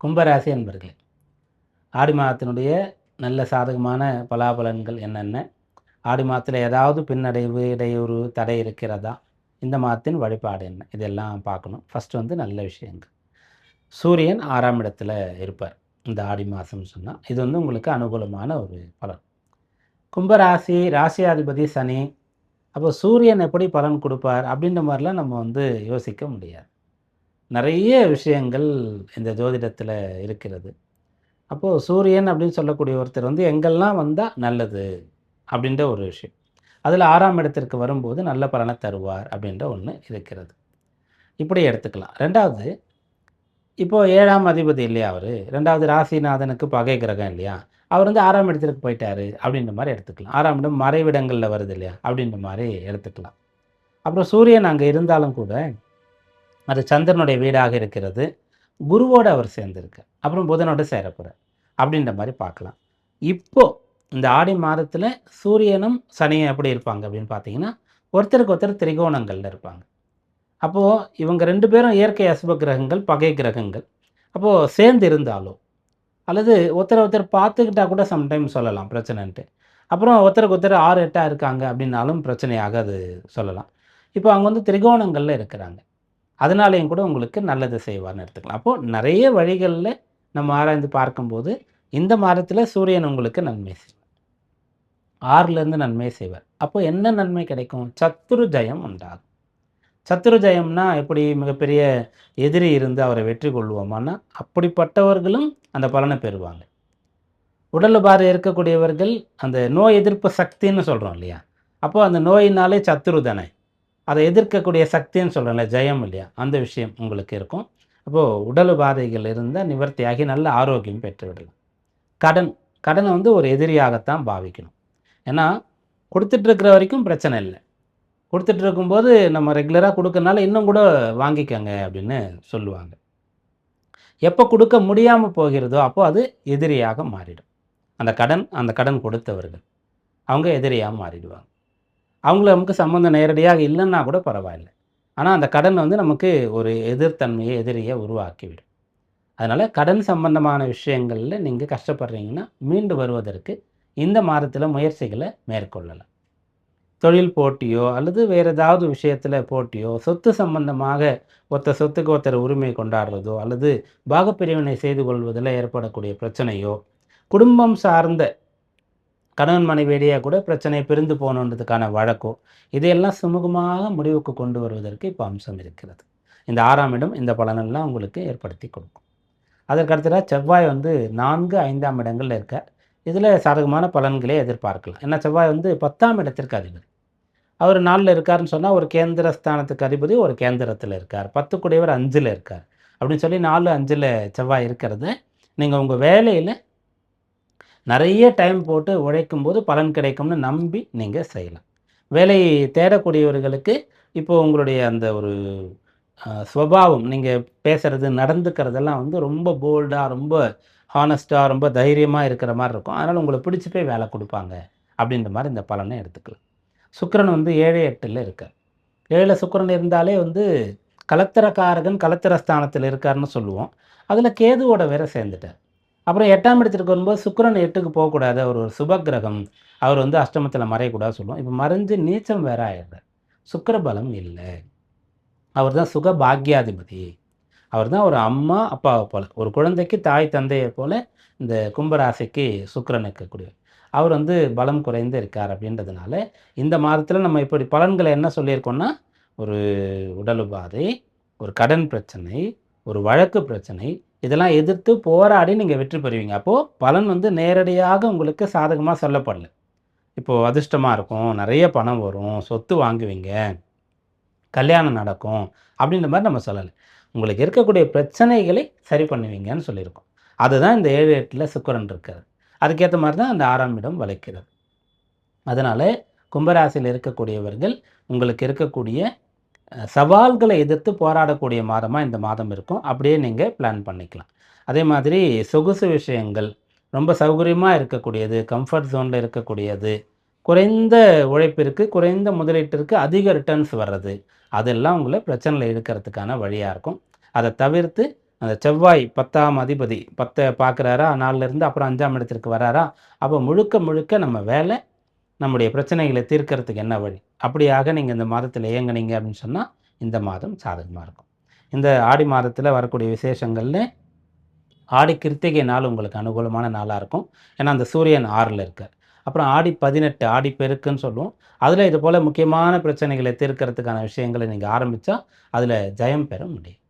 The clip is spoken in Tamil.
கும்பராசி என்பர்களே, ஆடி மாதத்தினுடைய நல்ல சாதகமான பலாபலன்கள் என்னென்ன? ஆடி மாதத்தில ஏதாவது பின்னடைவு, இடையூறு, தடை இருக்கிறதா? இந்த மாதத்தின் வழிபாடு என்ன? இதெல்லாம் பார்க்கணும். ஃபர்ஸ்ட் வந்து நல்ல விஷயங்கள். சூரியன் 6ஆம் இடத்துல இருப்பார். இந்த ஆடி மாசம்னு சொன்னா, இது வந்து உங்களுக்கு அனுகூலமான ஒரு பலன். கும்பராசி, ராசியாதிபதி சனி. அப்போ சூரியன் எப்படி பலன் குடுப்பார்? அப்படின்ற மாரிலாம் நம்ம வந்து யோசிக்க முடியாது. நெறைய விஷயங்கள் இந்த ஜோதிடத்தில இருக்கிறது. அப்போ சூரியன் அப்படின்னு சொல்லக்கூடிய ஒருத்தர் வந்து எங்கெல்லாம் வந்தா நல்லது அப்படின்ற ஒரு விஷயம். அதில 6ஆம் இடத்திற்கு வரும்போது நல்ல பலன தருவார் அப்படின்ற ஒண்ணு இருக்கிறது. இப்படி எடுத்துக்கலாம். 2வது இப்போ 7ஆம் அதிபதி இல்லையா அவரு? 2வது ராசிநாதனுக்கு பகை கிரகம் இல்லையா? அவர் வந்து 6ஆம் இடத்திற்கு போயிட்டாரு அப்படின்ற மாரி எடுத்துக்கலாம். 6ஆம் இடம் மறைவிடங்கள்ல வருது இல்லையா? அப்படின்ற மாரி எடுத்துக்கலாம். அப்புறம் சூரியன் அங்க இருந்தாலும் கூட, அது சந்திரனுடைய வீடாக இருக்கிறது. குருவோட அவர் சேர்ந்திருக்கார். அப்புறம் புதனோட சேரப்போறார். அப்படின்ற மாரி பார்க்கலாம். இப்போ இந்த ஆடி மாதத்தில சூரியனும், சனியும் எப்படி இருப்பாங்க அப்படின்னு பார்த்தீங்கன்னா, ஒருத்தருக்கு ஒருத்தர் திரிகோணங்கள்ல இருப்பாங்க. அப்போ இவங்க 2 பேரும் இயற்கை அசுப கிரகங்கள், பகை கிரகங்கள். அப்போ சேர்ந்து இருந்தாலோ, அல்லது ஒருத்தர ஒருத்தர் பார்த்துக்கிட்டா கூட சம்டைம் சொல்லலாம் பிரச்சனைன்ட்டு. அப்புறம் ஒருத்தருக்கு ஒருத்தர் 6, 8ஆ இருக்காங்க அப்படின்னாலும் பிரச்சனையாக அது சொல்லலாம். இப்போ அவங்க வந்து திரிகோணங்கள்ல இருக்கிறாங்க. அதனாலேயும் கூட உங்களுக்கு நல்லது செய்வார்ன்னு எடுத்துக்கலாம். அப்போ நெறைய வழிகள்ல நம்ம ஆராய்ந்து பார்க்கும்போது, இந்த மாதத்தில சூரியன் உங்களுக்கு நன்மை செய்வார். 6லேருந்து நன்மை செய்வார். அப்போ என்ன நன்மை கிடைக்கும்? சத்துரு ஜெயம் உண்டாகும். சத்துரு ஜெயம்னா எப்படி மிகப்பெரிய எதிரி இருந்து அவரை வெற்றி கொள்வோமான்னா, அப்படிப்பட்டவர்களும் அந்த பலனை பெறுவாங்க. உடல் உபாதை இருக்கக்கூடியவர்கள் அந்த நோய் எதிர்ப்பு சக்தின்னு சொல்றோம் இல்லையா? அப்போ அந்த நோயினாலே சத்துரு தானே. அதை எதிர்க்கக்கூடிய சக்தின்னு சொல்றோம்ல, ஜெயம் இல்லையா? அந்த விஷயம் உங்களுக்கு இருக்கும். அப்போ உடல் உபாதைகள் இருந்தா நிவர்த்தியாகி நல்ல ஆரோக்கியம் பெற்று விடலாம். கடன், கடன வந்து ஒரு எதிரியாகத்தான் பாவிக்கணும். ஏன்னா, குடுத்துட்டு இருக்கிற வரைக்கும் பிரச்சனை இல்ல. குடுத்துட்டு இருக்கும்போது நம்ம ரெகுலரா குடுக்கறனால இன்னும் கூட வாங்கிக்கங்க அப்படின்னு சொல்லுவாங்க. எப்ப குடுக்க முடியாம போகிறதோ, அப்போ அது எதிரியாக மாறிடும். அந்த கடன் கொடுத்தவர்கள். அவங்க எதிரியா மாறிடுவாங்க. அவங்கள நமக்கு சம்மந்தம் நேரடியாக இல்லன்னா கூட பரவாயில்ல. ஆனா, அந்த கடன் வந்து நமக்கு ஒரு எதிர்த்தன்மைய, எதிரிய உருவாக்கிவிடும். அதனால கடன் சம்பந்தமான விஷயங்கள்ல நீங்க கஷ்டப்படுறீங்கன்னா, மீண்டு வருவதற்கு இந்த மாதத்தில முயற்சிகள மேற்கொள்ளலாம். தொழில் போட்டியோ, அல்லது வேறு ஏதாவது விஷயத்தில போட்டியோ, சொத்து சம்பந்தமாக ஒருத்தர் சொத்துக்கு ஒருத்தர் உரிமை கொண்டாடுறதோ, அல்லது பாகப்பிரிவினை செய்து கொள்வதில ஏற்படக்கூடிய பிரச்சனையோ, குடும்பம் சார்ந்த கணவன் மனைவியிடையே கூட பிரச்சனை பிரிந்து போணுன்றதுக்கான வழக்கோ, இதையெல்லாம் சுமூகமாக முடிவுக்கு கொண்டு வருவதற்கு இப்ப அம்சம் இருக்கிறது. இந்த 6ஆம் இடம் இந்த பலனெல்லாம் உங்களுக்கு ஏற்படுத்தி கொடுக்கும். அதற்கு அடுத்ததா செவ்வாய் வந்து 4, 5ஆம் இடங்கள்ல இருக்கார். இதில சாதகமான பலன்களே எதிர்பார்க்கலாம். ஏன்னா செவ்வாய் வந்து 10ஆம் இடத்திற்கு அதிபதி. அவர் 4ல இருக்காருன்னு சொன்னா, ஒரு கேந்திர ஸ்தானத்துக்கு அதிபதி ஒரு கேந்திரத்தில இருக்கார். 10 கூடியவர் 5ல இருக்கார். அப்படின்னு சொல்லி 4, 5ல செவ்வாய் இருக்கிறது, நீங்க உங்க வேலையில நெறைய டைம் போட்டு உழைக்கும்போது பலன் கிடைக்கும்னு நம்பி நீங்க செய்யலாம். வேலை தேடக்கூடியவர்களுக்கு இப்போ உங்களுடைய அந்த ஒரு சுபாவம், நீங்க பேசுறது, நடந்துக்கிறதெல்லாம் வந்து ரொம்ப போல்டா, ரொம்ப ஹானஸ்ட்டா, ரொம்ப தைரியமா இருக்கிற மாரி இருக்கும். அதனால உங்கள பிடிச்சு போய் வேலை குடுப்பாங்க. அப்படின்ற மாரி இந்த பலன எடுத்துக்கலாம். சுக்கிரன் வந்து 7, 8ல இருக்கார். 7ல சுக்கிரன் இருந்தாலே வந்து கலத்திரக்காரகன் கலத்திர ஸ்தானத்தில இருக்காருன்னு சொல்லுவோம். அதில கேதுவோட வேற சேர்ந்துட்டார். அப்புறம் 8ஆம் இடத்திற்கு வரும்போது சுக்கிரன் 8க்கு போகக்கூடாது. அவர் ஒரு சுப கிரகம். அவர் வந்து அஷ்டமத்தில மறையக்கூடாதுன்னு சொல்லுவோம். இப்ப மறைஞ்சு நீச்சம் வேற ஆயிடுறார். சுக்கிர பலம் இல்ல. அவர் தான் சுக பாக்கியாதிபதி. அவர் தான் ஒரு அம்மா, அப்பாவ போல. ஒரு குழந்தைக்கு தாய், தந்தைய போல இந்த கும்பராசிக்கு சுக்கிரன் இருக்கக்கூடியவர். அவர் வந்து பலம் குறைந்து இருக்கார் அப்படின்றதுனால, இந்த மாதத்தில நம்ம இப்படி பலன்கள என்ன சொல்லியிருக்கோம்னா, ஒரு உடல் உபாதை, ஒரு கடன் பிரச்சனை, ஒரு வழக்கு பிரச்சனை, இதெல்லாம் எதிர்த்து போராடி நீங்க வெற்றி பெறுவீங்க. அப்போ பலன் வந்து நேரடியாக உங்களுக்கு சாதகமா சொல்லப்படல. இப்போ அதிர்ஷ்டமா இருக்கும், நெறைய பணம் வரும், சொத்து வாங்குவீங்க, கல்யாணம் நடக்கும், அப்படின்ற மாரி நம்ம சொல்லல. உங்களுக்கு இருக்கக்கூடிய பிரச்சனைகளை சரி பண்ணுவீங்கன்னு சொல்லியிருக்கோம். அதுதான் இந்த 7, 8ல சுக்கிரன் இருக்காரு. அதுக்கேத்த மாரி தான் அந்த 6ஆம் இடம் வளைக்கிறது. அதனால கும்பராசியில இருக்கக்கூடியவர்கள், உங்களுக்கு இருக்கக்கூடிய சவால்களை எதிர்த்து போராடக்கூடிய மாதமா இந்த மாதம் இருக்கும். அப்படியே நீங்க பிளான் பண்ணிக்கலாம். அதே மாதிரி சொகுசு விஷயங்கள், ரொம்ப சௌகரியமா இருக்கக்கூடியது, கம்ஃபர்ட் ஜோன்ல இருக்கக்கூடியது, குறைந்த உழைப்பிற்கு, குறைந்த முதலீட்டிற்கு அதிக ரிட்டர்ன்ஸ் வர்றது, அதெல்லாம் உங்கள பிரச்சனையில இழுக்கிறதுக்கான வழியா இருக்கும். அத தவிர்த்து அந்த செவ்வாய் 10ஆம் அதிபதி 10 பார்க்குறாரா, 4லேருந்து அப்புறம் 5ஆம் இடத்திற்கு வராரா, அப்போ முழுக்க முழுக்க நம்ம வேலை, நம்முடைய பிரச்சனைகளை தீர்க்கறதுக்கு என்ன வழி? அப்படியாக நீங்க இந்த மாதத்தில இயங்குனீங்க அப்படின்னு சொன்னா, இந்த மாதம் சாதகமா இருக்கும். இந்த ஆடி மாதத்தில வரக்கூடிய விசேஷங்கள்ல ஆடி கிருத்திகை நாள் உங்களுக்கு அனுகூலமான நாளா இருக்கும். ஏன்னா, அந்த சூரியன் 6ல இருக்கார். அப்புறம் ஆடி 18 ஆடி பெருக்குன்னு சொல்லுவோம். அதில இது போல முக்கியமான பிரச்சனைகளை தீர்க்கறதுக்கான விஷயங்கள நீங்க ஆரம்பிச்சா, அதில ஜெயம் பெற முடியும்.